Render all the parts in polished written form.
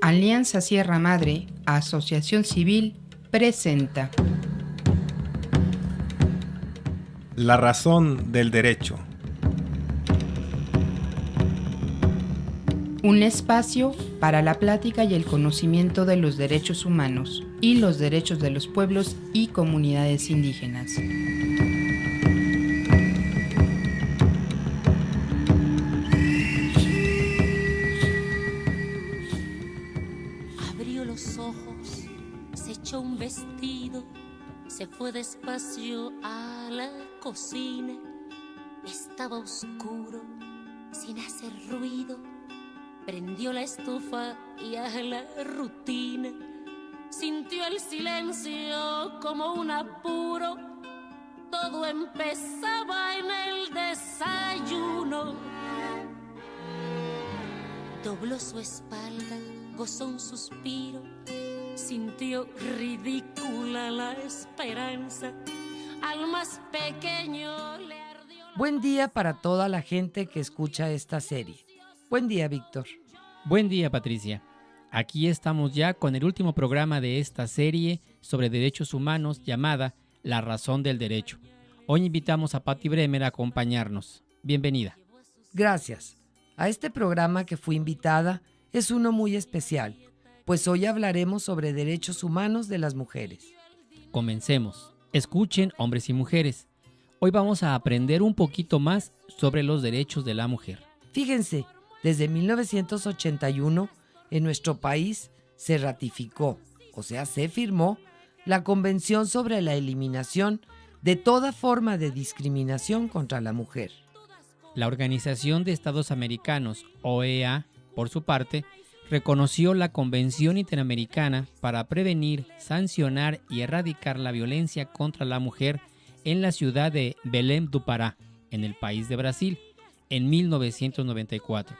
Alianza Sierra Madre, Asociación Civil, presenta La razón del derecho. Un espacio para la plática y el conocimiento de los derechos humanos y los derechos de los pueblos y comunidades indígenas. Abrió los ojos, se echó un vestido, se fue despacio a la cocina. Estaba oscuro, sin hacer ruido. Prendió la estufa y a la rutina. Sintió el silencio como un apuro. Todo empezaba en el desayuno. Dobló su espalda, gozó un suspiro. Sintió ridícula la esperanza. Al más pequeño le ardió la... Buen día para toda la gente que escucha esta serie. Buen día, Víctor. Buen día, Patricia. Aquí estamos ya con el último programa de esta serie sobre derechos humanos llamada La razón del derecho. Hoy invitamos a Patti Bremer a acompañarnos. Bienvenida. Gracias. A este programa que fui invitada es uno muy especial, pues hoy hablaremos sobre derechos humanos de las mujeres. Comencemos. Escuchen, hombres y mujeres. Hoy vamos a aprender un poquito más sobre los derechos de la mujer. Fíjense, desde 1981 en nuestro país se ratificó, o sea, se firmó, la Convención sobre la Eliminación de toda forma de discriminación contra la mujer. La Organización de Estados Americanos, OEA, por su parte, reconoció la Convención Interamericana para prevenir, sancionar y erradicar la violencia contra la mujer en la ciudad de Belém do Pará, en el país de Brasil, en 1994,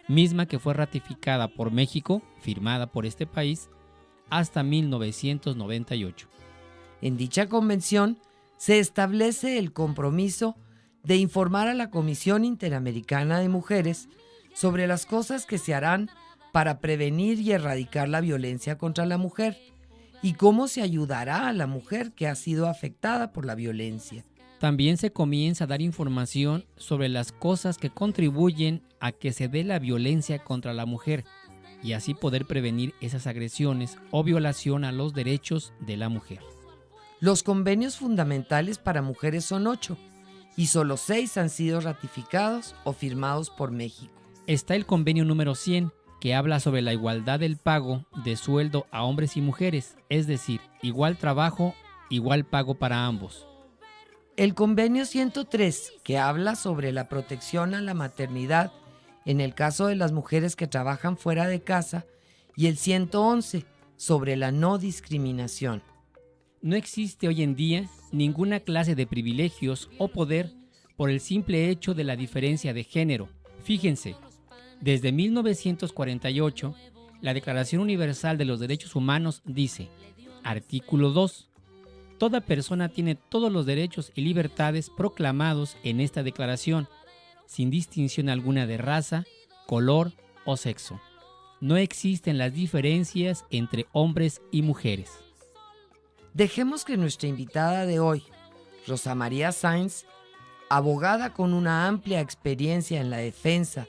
misma que fue ratificada por México, firmada por este país, hasta 1998. En dicha convención se establece el compromiso de informar a la Comisión Interamericana de Mujeres sobre las cosas que se harán para prevenir y erradicar la violencia contra la mujer y cómo se ayudará a la mujer que ha sido afectada por la violencia. También se comienza a dar información sobre las cosas que contribuyen a que se dé la violencia contra la mujer y así poder prevenir esas agresiones o violación a los derechos de la mujer. Los convenios fundamentales para mujeres son 8 y solo 6 han sido ratificados o firmados por México. Está el convenio número 100 que habla sobre la igualdad del pago de sueldo a hombres y mujeres, es decir, igual trabajo, igual pago para ambos. El convenio 103, que habla sobre la protección a la maternidad en el caso de las mujeres que trabajan fuera de casa, y el 111, sobre la no discriminación. No existe hoy en día ninguna clase de privilegios o poder por el simple hecho de la diferencia de género. Fíjense, desde 1948, la Declaración Universal de los Derechos Humanos dice, artículo 2, toda persona tiene todos los derechos y libertades proclamados en esta declaración, sin distinción alguna de raza, color o sexo. No existen las diferencias entre hombres y mujeres. Dejemos que nuestra invitada de hoy, Rosa María Sáenz, abogada con una amplia experiencia en la defensa,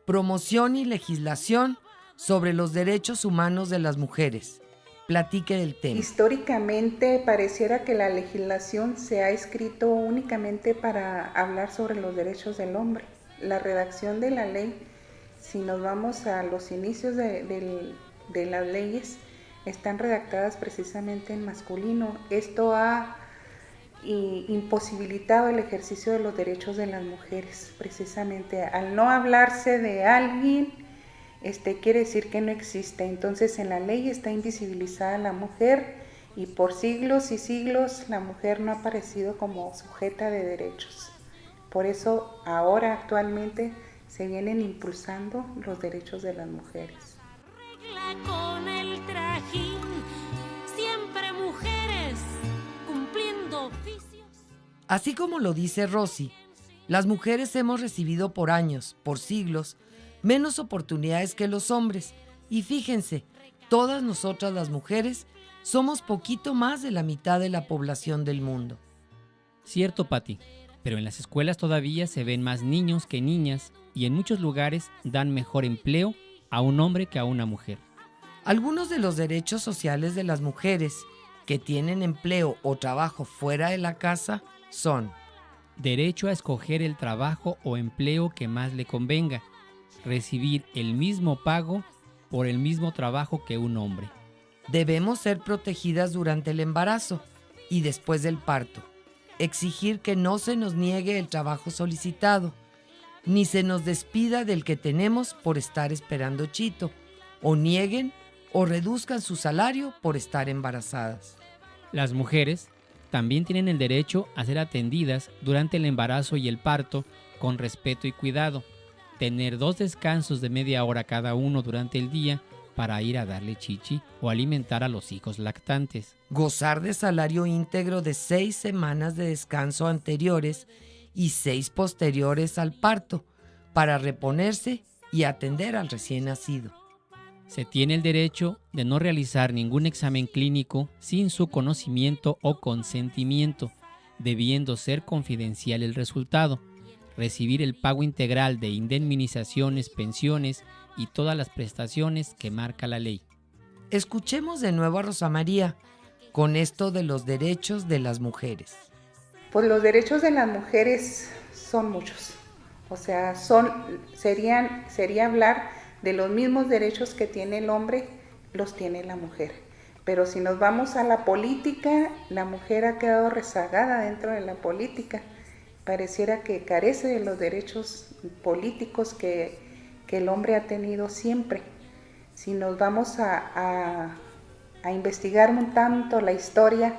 promoción y legislación sobre los derechos humanos de las mujeres, platique del tema. Históricamente pareciera que la legislación se ha escrito únicamente para hablar sobre los derechos del hombre. La redacción de la ley, si nos vamos a los inicios de las leyes, están redactadas precisamente en masculino. Esto ha imposibilitado el ejercicio de los derechos de las mujeres, precisamente al no hablarse de alguien, quiere decir que no existe. Entonces en la ley está invisibilizada la mujer y por siglos y siglos la mujer no ha aparecido como sujeta de derechos. Por eso ahora actualmente se vienen impulsando los derechos de las mujeres. Con el trajín, siempre mujeres cumpliendo oficios. Así como lo dice Rosy, las mujeres hemos recibido por años, por siglos, menos oportunidades que los hombres, Y fíjense, todas nosotras las mujeres somos poquito más de la mitad de la población del mundo. Cierto, Patti, pero en las escuelas todavía se ven más niños que niñas y en muchos lugares dan mejor empleo a un hombre que a una mujer. Algunos de los derechos sociales de las mujeres que tienen empleo o trabajo fuera de la casa son: Derecho a escoger el trabajo o empleo que más le convenga. Recibir el mismo pago por el mismo trabajo que un hombre. debemos ser protegidas durante el embarazo y después del parto. Exigir que no se nos niegue el trabajo solicitado, ni se nos despida del que tenemos por estar esperando chito, o nieguen o reduzcan su salario por estar embarazadas. Las mujeres también tienen el derecho a ser atendidas durante el embarazo y el parto con respeto y cuidado, tener 2 descansos de media hora cada uno durante el día para ir a darle chichi o alimentar a los hijos lactantes. Gozar de salario íntegro de 6 semanas de descanso anteriores y 6 posteriores al parto para reponerse y atender al recién nacido. Se tiene el derecho de no realizar ningún examen clínico sin su conocimiento o consentimiento, debiendo ser confidencial el resultado. Recibir el pago integral de indemnizaciones, pensiones y todas las prestaciones que marca la ley. Escuchemos de nuevo a Rosa María con esto de los derechos de las mujeres. Pues los derechos de las mujeres son muchos. O sea, sería hablar de los mismos derechos que tiene el hombre, los tiene la mujer. Pero si nos vamos a la política, la mujer ha quedado rezagada dentro de la política. Pareciera que carece de los derechos políticos que el hombre ha tenido siempre. Si nos vamos a investigar un tanto la historia,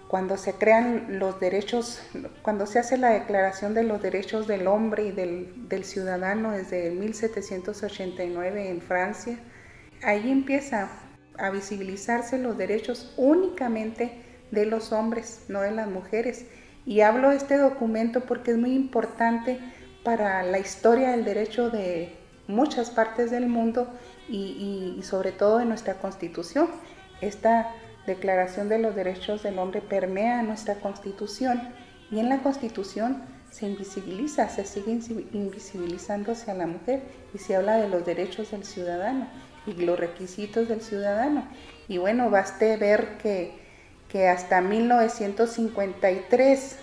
cuando se crean los derechos, cuando se hace la declaración de los derechos del hombre y del ciudadano desde 1789 en Francia, ahí empieza a visibilizarse los derechos únicamente de los hombres, no de las mujeres. Y hablo de este documento porque es muy importante para la historia del derecho de muchas partes del mundo y sobre todo de nuestra Constitución. Esta Declaración de los Derechos del Hombre permea nuestra Constitución y en la Constitución se invisibiliza, se sigue invisibilizándose a la mujer y se habla de los derechos del ciudadano y los requisitos del ciudadano. Y bueno, baste ver que hasta 1953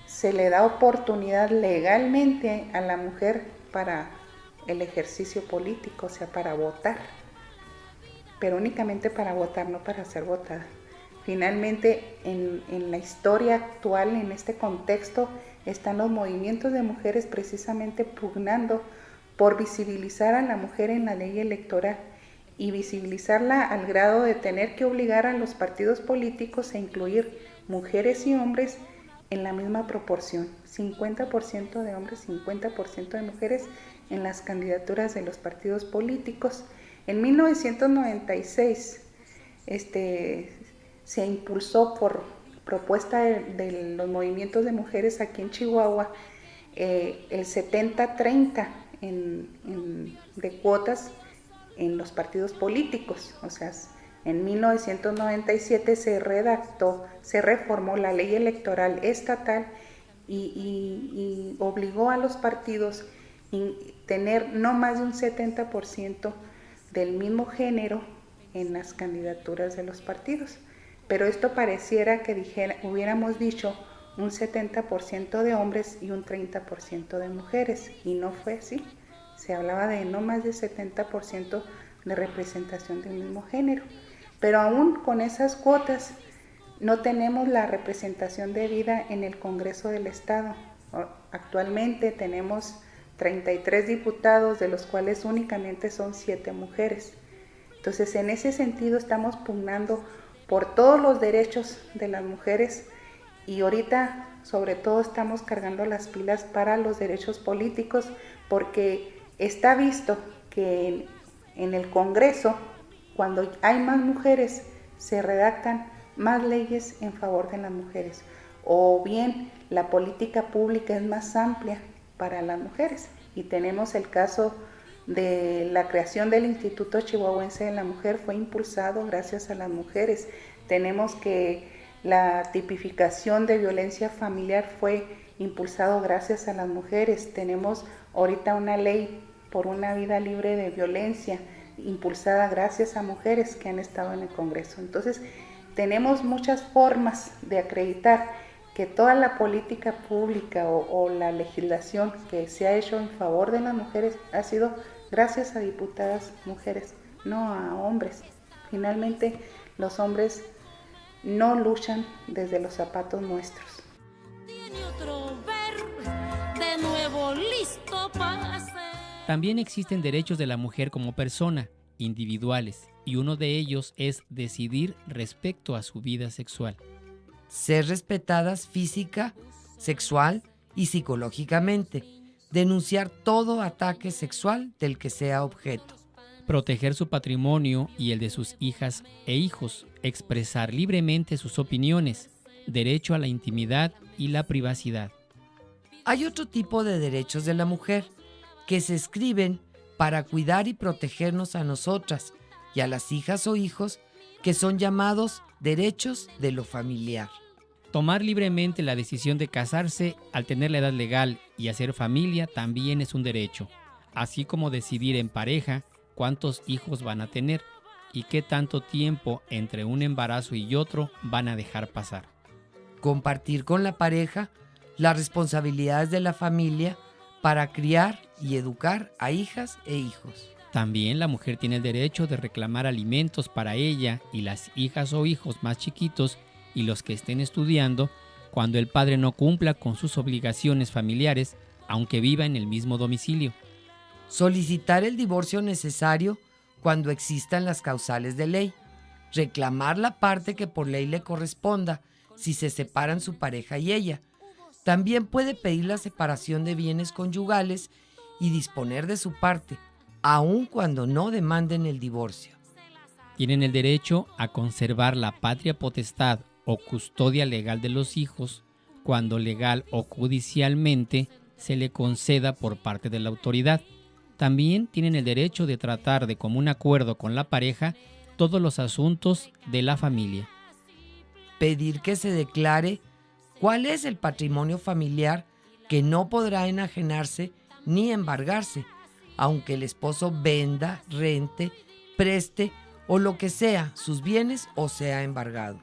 se le da oportunidad legalmente a la mujer para el ejercicio político, o sea, para votar, pero únicamente para votar, no para ser votada. Finalmente, en la historia actual, en este contexto, están los movimientos de mujeres precisamente pugnando por visibilizar a la mujer en la ley electoral y visibilizarla al grado de tener que obligar a los partidos políticos a incluir mujeres y hombres en la misma proporción, 50% de hombres, 50% de mujeres en las candidaturas de los partidos políticos. En 1996 se impulsó por propuesta de los movimientos de mujeres aquí en Chihuahua el 70-30 de cuotas en los partidos políticos. O sea, en 1997 se reformó la ley electoral estatal y obligó a los partidos a tener no más de un 70% del mismo género en las candidaturas de los partidos. Pero esto pareciera que hubiéramos dicho un 70% de hombres y un 30% de mujeres, y no fue así. Se hablaba de no más de 70% de representación del mismo género. Pero aún con esas cuotas no tenemos la representación debida en el Congreso del Estado. Actualmente tenemos 33 diputados, de los cuales únicamente son 7 mujeres. Entonces, en ese sentido estamos pugnando por todos los derechos de las mujeres y ahorita, sobre todo, estamos cargando las pilas para los derechos políticos porque está visto que en el Congreso, cuando hay más mujeres, se redactan más leyes en favor de las mujeres, o bien la política pública es más amplia para las mujeres. Y tenemos el caso de la creación del Instituto Chihuahuense de la Mujer fue impulsado gracias a las mujeres. Tenemos que la tipificación de violencia familiar fue impulsado gracias a las mujeres. Tenemos ahorita una ley por una vida libre de violencia, impulsada gracias a mujeres que han estado en el Congreso. Entonces, tenemos muchas formas de acreditar que toda la política pública o la legislación que se ha hecho en favor de las mujeres ha sido gracias a diputadas mujeres, no a hombres. Finalmente, los hombres no luchan desde los zapatos nuestros. Tiene otro ver de nuevo listo para hacer. También existen derechos de la mujer como persona, individuales, y uno de ellos es decidir respecto a su vida sexual. Ser respetadas física, sexual y psicológicamente. Denunciar todo ataque sexual del que sea objeto. Proteger su patrimonio y el de sus hijas e hijos. Expresar libremente sus opiniones. Derecho a la intimidad y la privacidad. Hay otro tipo de derechos de la mujer que se escriben para cuidar y protegernos a nosotras y a las hijas o hijos, que son llamados derechos de lo familiar. Tomar libremente la decisión de casarse al tener la edad legal y hacer familia también es un derecho, así como decidir en pareja cuántos hijos van a tener y qué tanto tiempo entre un embarazo y otro van a dejar pasar. Compartir con la pareja las responsabilidades de la familia para criar y educar a hijas e hijos. También la mujer tiene el derecho de reclamar alimentos para ella y las hijas o hijos más chiquitos y los que estén estudiando cuando el padre no cumpla con sus obligaciones familiares, aunque viva en el mismo domicilio. Solicitar el divorcio necesario cuando existan las causales de ley. Reclamar la parte que por ley le corresponda si se separan su pareja y ella. También puede pedir la separación de bienes conyugales y disponer de su parte, aun cuando no demanden el divorcio. Tienen el derecho a conservar la patria potestad o custodia legal de los hijos cuando legal o judicialmente se le conceda por parte de la autoridad. También tienen el derecho de tratar de común acuerdo con la pareja todos los asuntos de la familia. Pedir que se declare cuál es el patrimonio familiar que no podrá enajenarse ni embargarse, aunque el esposo venda, rente, preste o lo que sea sus bienes o sea embargado.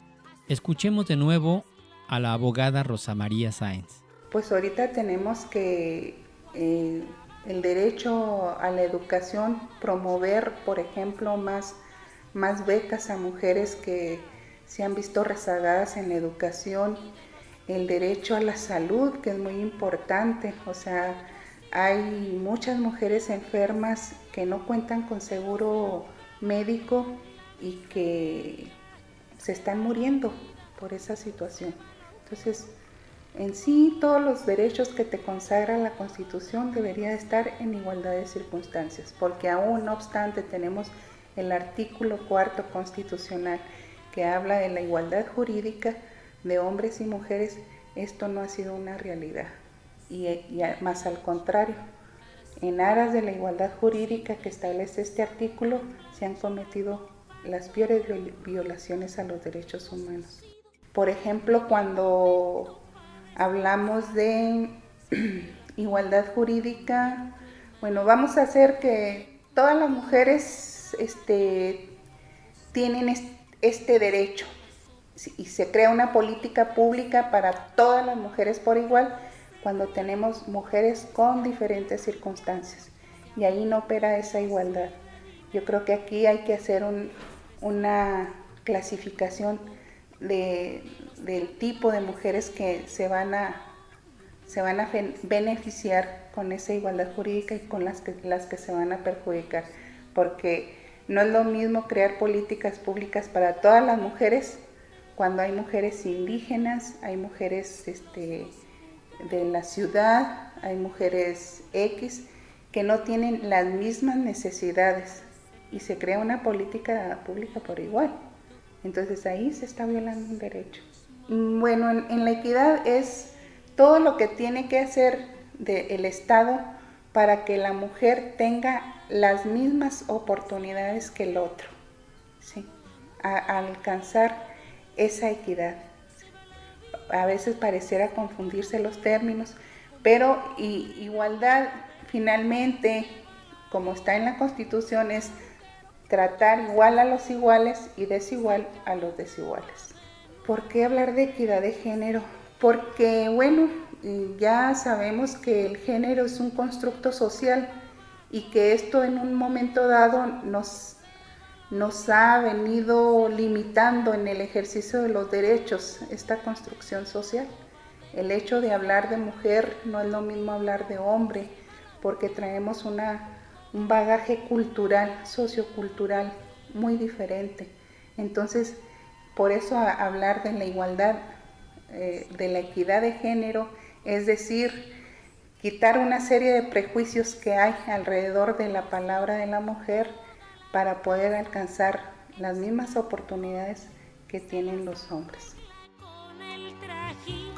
Escuchemos de nuevo a la abogada Rosa María Sáenz. Pues ahorita tenemos que el derecho a la educación, promover, por ejemplo, más becas a mujeres que se han visto rezagadas en la educación, el derecho a la salud, que es muy importante. O sea, hay muchas mujeres enfermas que no cuentan con seguro médico y que se están muriendo por esa situación. Entonces, en sí, todos los derechos que te consagra la Constitución deberían estar en igualdad de circunstancias, porque aún no obstante tenemos el artículo 4 constitucional que habla de la igualdad jurídica de hombres y mujeres. Esto no ha sido una realidad, y más al contrario, en aras de la igualdad jurídica que establece este artículo, se han cometido las peores violaciones a los derechos humanos. Por ejemplo, cuando hablamos de igualdad jurídica, bueno, vamos a hacer que todas las mujeres tienen este derecho y se crea una política pública para todas las mujeres por igual cuando tenemos mujeres con diferentes circunstancias y ahí no opera esa igualdad. Yo creo que aquí hay que hacer una clasificación del tipo de mujeres que se van a beneficiar con esa igualdad jurídica y con las que se van a perjudicar, porque no es lo mismo crear políticas públicas para todas las mujeres cuando hay mujeres indígenas, hay mujeres de la ciudad, hay mujeres X que no tienen las mismas necesidades y se crea una política pública por igual. Entonces ahí se está violando un derecho. Bueno, en la equidad es todo lo que tiene que hacer el Estado para que la mujer tenga las mismas oportunidades que el otro, ¿sí? A alcanzar esa equidad. A veces pareciera confundirse los términos, pero igualdad finalmente, como está en la Constitución, es tratar igual a los iguales y desigual a los desiguales. ¿Por qué hablar de equidad de género? Porque, bueno, ya sabemos que el género es un constructo social y que esto en un momento dado nos ha venido limitando en el ejercicio de los derechos, esta construcción social. El hecho de hablar de mujer no es lo mismo hablar de hombre, porque traemos un bagaje cultural, sociocultural muy diferente. Entonces, por eso hablar de la igualdad, de la equidad de género, es decir, quitar una serie de prejuicios que hay alrededor de la palabra de la mujer para poder alcanzar las mismas oportunidades que tienen los hombres. Con el trajín,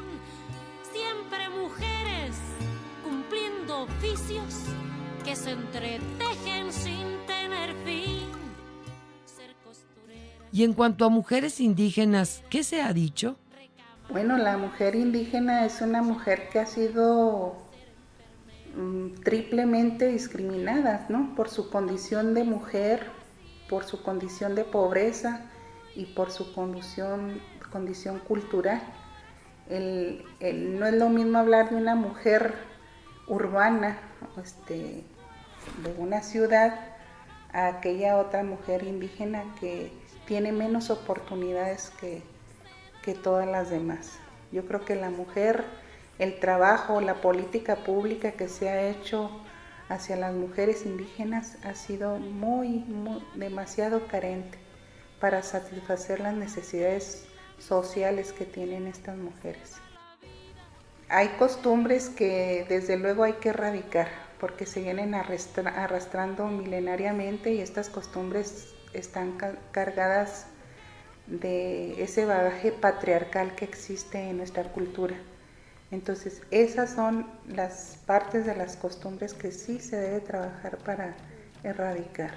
siempre mujeres cumpliendo oficios que se entretejen sin tener fin. Ser costurera. Y en cuanto a mujeres indígenas, ¿qué se ha dicho? Bueno, la mujer indígena es una mujer que ha sido triplemente discriminada, ¿no? Por su condición de mujer, por su condición de pobreza y por su condición cultural. No es lo mismo hablar de una mujer urbana, de una ciudad, a aquella otra mujer indígena que tiene menos oportunidades que todas las demás. Yo creo que la mujer, el trabajo, la política pública que se ha hecho hacia las mujeres indígenas ha sido demasiado carente para satisfacer las necesidades sociales que tienen estas mujeres. Hay costumbres que desde luego hay que erradicar porque se vienen arrastrando milenariamente y estas costumbres están cargadas de ese bagaje patriarcal que existe en nuestra cultura. Entonces, esas son las partes de las costumbres que sí se debe trabajar para erradicar.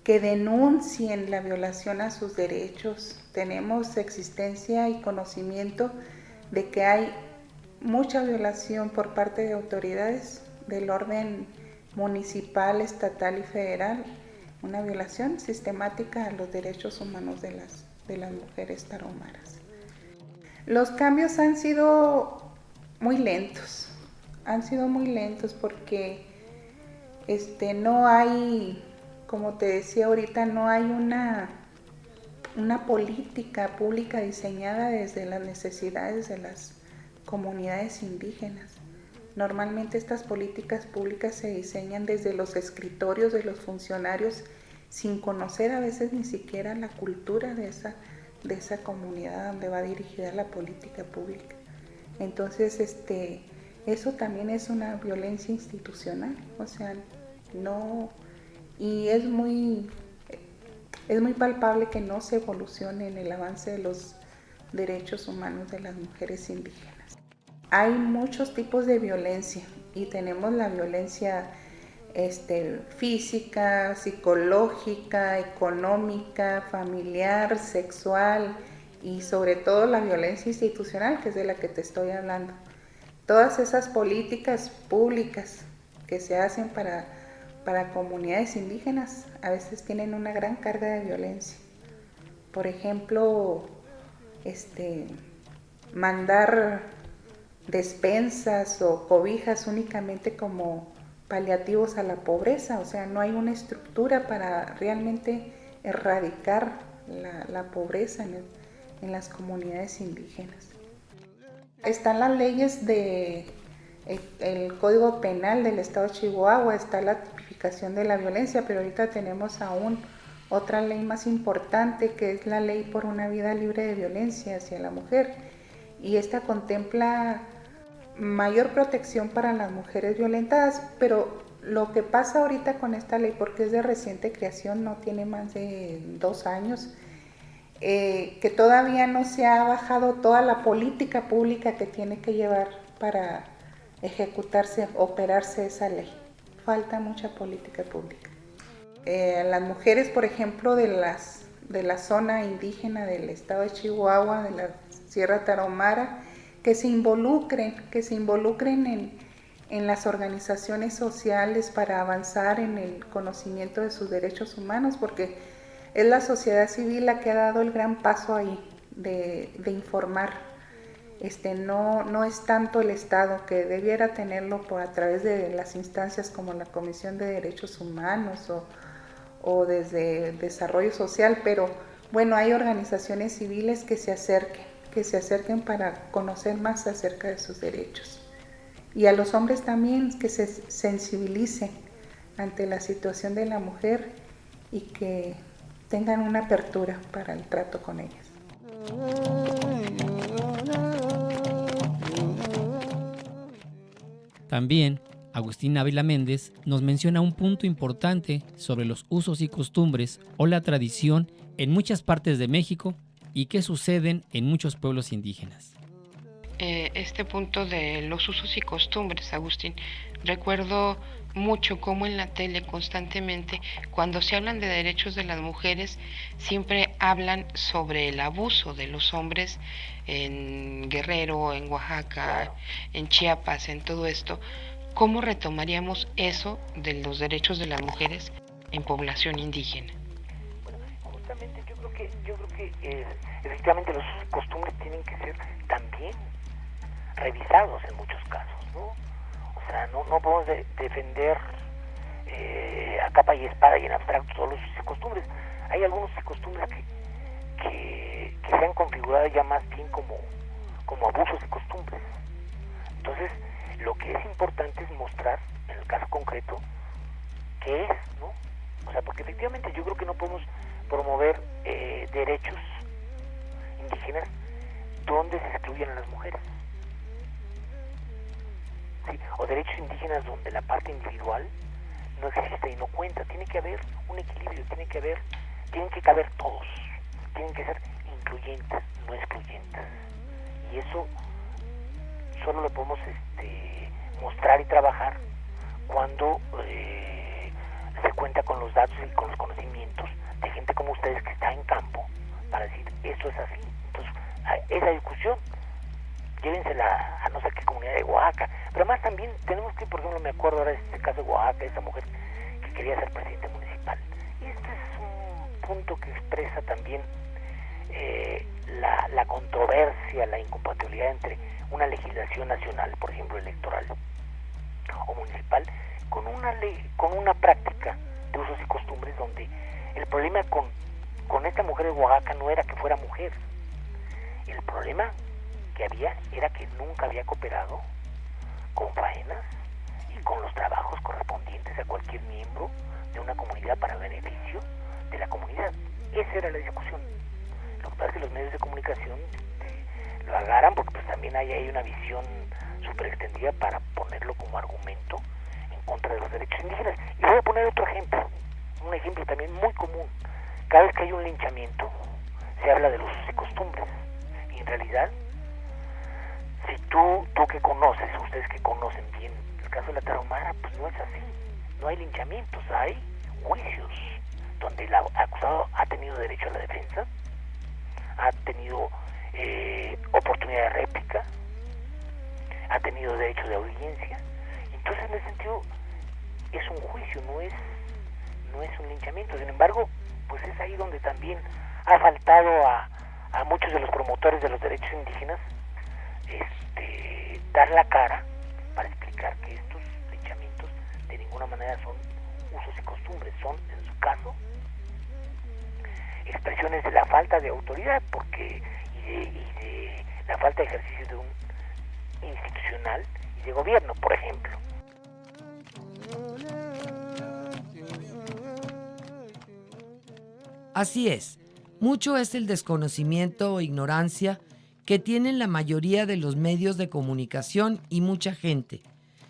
Que denuncien la violación a sus derechos. Tenemos existencia y conocimiento de que hay mucha violación por parte de autoridades del orden municipal, estatal y federal, una violación sistemática a los derechos humanos de las mujeres tarahumaras. Los cambios han sido muy lentos porque no hay, como te decía ahorita, no hay una política pública diseñada desde las necesidades de las comunidades indígenas. Normalmente estas políticas públicas se diseñan desde los escritorios de los funcionarios sin conocer a veces ni siquiera la cultura de esa comunidad donde va dirigida la política pública. Entonces, eso también es una violencia institucional, y es muy palpable que no se evolucione en el avance de los derechos humanos de las mujeres indígenas. Hay muchos tipos de violencia y tenemos la violencia física, psicológica, económica, familiar, sexual y sobre todo la violencia institucional, que es de la que te estoy hablando. Todas esas políticas públicas que se hacen para comunidades indígenas a veces tienen una gran carga de violencia. Por ejemplo, mandar despensas o cobijas únicamente como paliativos a la pobreza, no hay una estructura para realmente erradicar la pobreza en las comunidades indígenas. Están las leyes el Código Penal del Estado de Chihuahua, está la tipificación de la violencia, pero ahorita tenemos aún otra ley más importante que es la Ley por una vida libre de violencia hacia la mujer, y esta contempla mayor protección para las mujeres violentadas, pero lo que pasa ahorita con esta ley, porque es de reciente creación, no tiene más de 2 años, que todavía no se ha bajado toda la política pública que tiene que llevar para ejecutarse, operarse esa ley. Falta mucha política pública. las mujeres, por ejemplo, de la zona indígena del estado de Chihuahua, de la Sierra Tarahumara, que se involucren en las organizaciones sociales para avanzar en el conocimiento de sus derechos humanos, porque es la sociedad civil la que ha dado el gran paso ahí de informar. No es tanto el Estado, que debiera tenerlo a través de las instancias como la Comisión de Derechos Humanos o desde Desarrollo Social, pero bueno, hay organizaciones civiles que se acerquen para conocer más acerca de sus derechos. Y a los hombres también, que se sensibilicen ante la situación de la mujer y que tengan una apertura para el trato con ellas. También, Agustín Ávila Méndez nos menciona un punto importante sobre los usos y costumbres o la tradición en muchas partes de México y que suceden en muchos pueblos indígenas. Este punto de los usos y costumbres, Agustín, recuerdo mucho cómo en la tele constantemente, cuando se hablan de derechos de las mujeres, siempre hablan sobre el abuso de los hombres en Guerrero, en Oaxaca, en Chiapas, en todo esto. ¿Cómo retomaríamos eso de los derechos de las mujeres en población indígena? Bueno, justamente yo creo que efectivamente los costumbres tienen que ser también revisados en muchos casos, ¿no? O sea, no podemos defender a capa y espada y en abstracto todos los usos y costumbres. Hay algunos costumbres que se han configurado ya más bien como abusos y costumbres. Entonces, lo que es importante es mostrar, en el caso concreto, qué es, ¿no? O sea, porque efectivamente yo creo que no podemos promover derechos indígenas donde se excluyen a las mujeres. ¿Sí? O derechos indígenas donde la parte individual no existe y no cuenta. Tiene que haber un equilibrio, tienen que caber todos, tienen que ser incluyentes, no excluyentes. Y eso solo lo podemos mostrar y trabajar cuando se cuenta con los datos y con los conocimientos de gente como ustedes que está en campo para decir esto es así. Entonces, esa discusión llévensela a no sé qué comunidad de Oaxaca, pero además también tenemos que, por ejemplo, me acuerdo ahora de este caso de Oaxaca, de esa mujer que quería ser presidente municipal, y este es un punto que expresa también la controversia, la incompatibilidad entre una legislación nacional, por ejemplo electoral o municipal, con una práctica de usos y costumbres donde el problema con esta mujer de Oaxaca no era que fuera mujer, el problema que había era que nunca había cooperado con faenas y con los trabajos correspondientes a cualquier miembro de una comunidad para beneficio de la comunidad. Esa era la discusión. Lo que pasa es que los medios de comunicación lo agarran porque pues también hay una visión súper extendida para ponerlo como argumento en contra de los derechos indígenas. Y voy a poner otro ejemplo, un ejemplo también muy común. Cada vez que hay un linchamiento se habla de los usos y costumbres, y en realidad si tú que conoces, ustedes que conocen bien el caso de la Tarahumara, pues no es así. No hay linchamientos, hay juicios donde el acusado ha tenido derecho a la defensa, ha tenido oportunidad de réplica, ha tenido derecho de audiencia. Entonces, en ese sentido, es un juicio, no es un linchamiento. Sin embargo, pues es ahí donde también ha faltado a muchos de los promotores de los derechos indígenas dar la cara para explicar que estos linchamientos de ninguna manera son usos y costumbres, son, en su caso, expresiones de la falta de autoridad y de la falta de ejercicio de un institucional y de gobierno, por ejemplo. Así es, mucho es el desconocimiento o ignorancia que tienen la mayoría de los medios de comunicación y mucha gente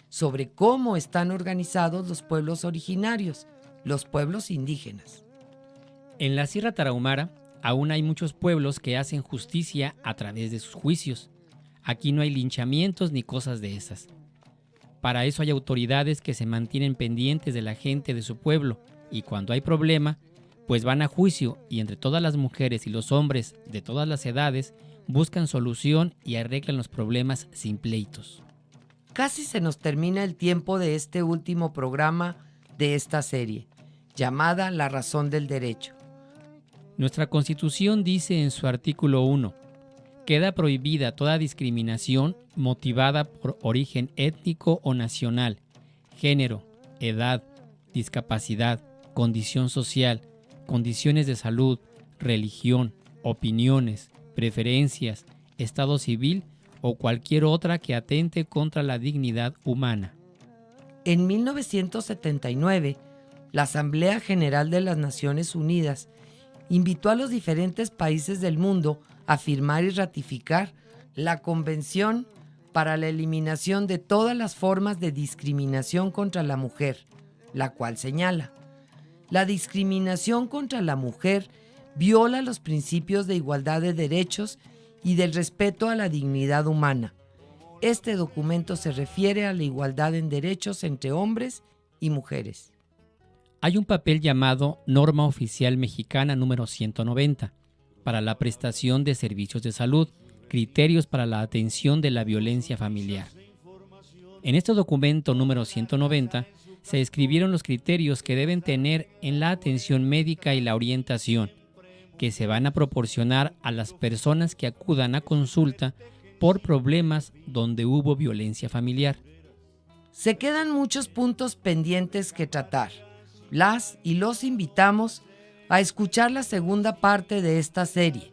sobre cómo están organizados los pueblos originarios, los pueblos indígenas. En la Sierra Tarahumara aún hay muchos pueblos que hacen justicia a través de sus juicios. Aquí no hay linchamientos ni cosas de esas. Para eso hay autoridades que se mantienen pendientes de la gente de su pueblo y cuando hay problema, pues van a juicio y entre todas las mujeres y los hombres de todas las edades buscan solución y arreglan los problemas sin pleitos. Casi se nos termina el tiempo de este último programa de esta serie, llamada La razón del derecho. Nuestra Constitución dice en su artículo 1, queda prohibida toda discriminación motivada por origen étnico o nacional, género, edad, discapacidad, condición social, condiciones de salud, religión, opiniones, preferencias, estado civil o cualquier otra que atente contra la dignidad humana. En 1979, la Asamblea General de las Naciones Unidas invitó a los diferentes países del mundo a firmar y ratificar la Convención para la eliminación de todas las formas de discriminación contra la mujer, la cual señala: la discriminación contra la mujer viola los principios de igualdad de derechos y del respeto a la dignidad humana. Este documento se refiere a la igualdad en derechos entre hombres y mujeres. Hay un papel llamado Norma Oficial Mexicana número 190 para la prestación de servicios de salud, criterios para la atención de la violencia familiar. En este documento número 190 se escribieron los criterios que deben tener en la atención médica y la orientación, que se van a proporcionar a las personas que acudan a consulta por problemas donde hubo violencia familiar. Se quedan muchos puntos pendientes que tratar. Las y los invitamos a escuchar la segunda parte de esta serie,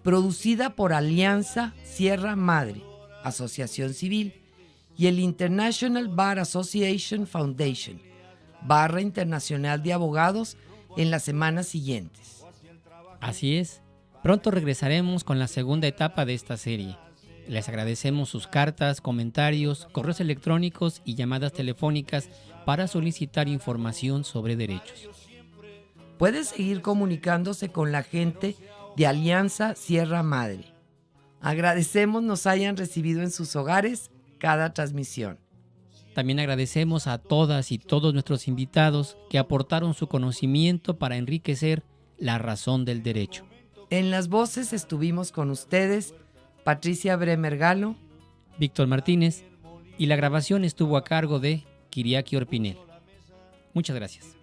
producida por Alianza Sierra Madre, Asociación Civil, y el International Bar Association Foundation, Barra Internacional de Abogados, en las semanas siguientes. Así es, pronto regresaremos con la segunda etapa de esta serie. Les agradecemos sus cartas, comentarios, correos electrónicos y llamadas telefónicas para solicitar información sobre derechos. Puede seguir comunicándose con la gente de Alianza Sierra Madre. Agradecemos nos hayan recibido en sus hogares cada transmisión. También agradecemos a todas y todos nuestros invitados que aportaron su conocimiento para enriquecer la razón del derecho. En las voces estuvimos con ustedes Patricia Bremer Galo, Víctor Martínez, y la grabación estuvo a cargo de Kiriaki Orpinel. Muchas gracias.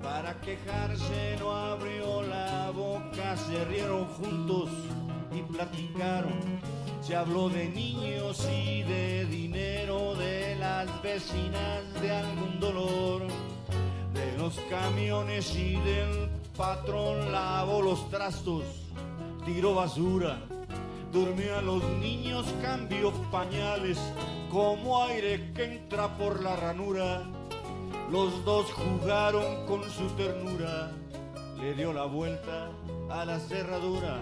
Para quejarse no abrió la boca, se rieron juntos y platicaron. Se habló de niños y de dinero, de las vecinas, de algún dolor, de los camiones y del patrón. Lavó los trastos, tiró basura, durmió a los niños, cambió pañales, como aire que entra por la ranura. Los dos jugaron con su ternura, le dio la vuelta a la cerradura,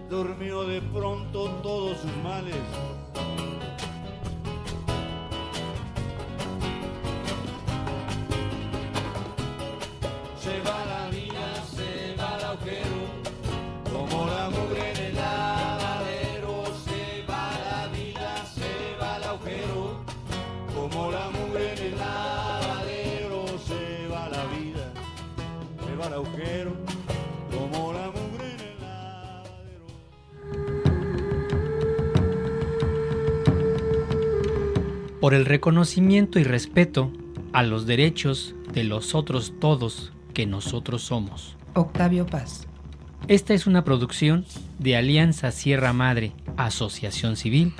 durmió de pronto todos sus males. Se va la vida, se va al agujero, como la mugre en el lavadero. Se va la vida, se va al agujero, como la mugre en el lavadero. Se va la vida, se va al agujero, como la mugre en el lavadero. Por el reconocimiento y respeto a los derechos de los otros todos que nosotros somos. Octavio Paz. Esta es una producción de Alianza Sierra Madre, Asociación Civil,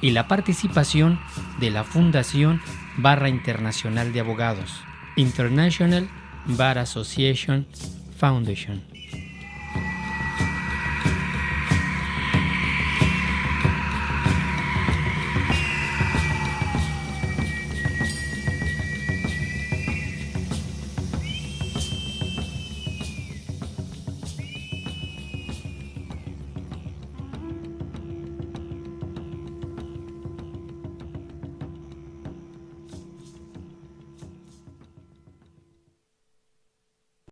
y la participación de la Fundación Barra Internacional de Abogados, International Bar Association Foundation.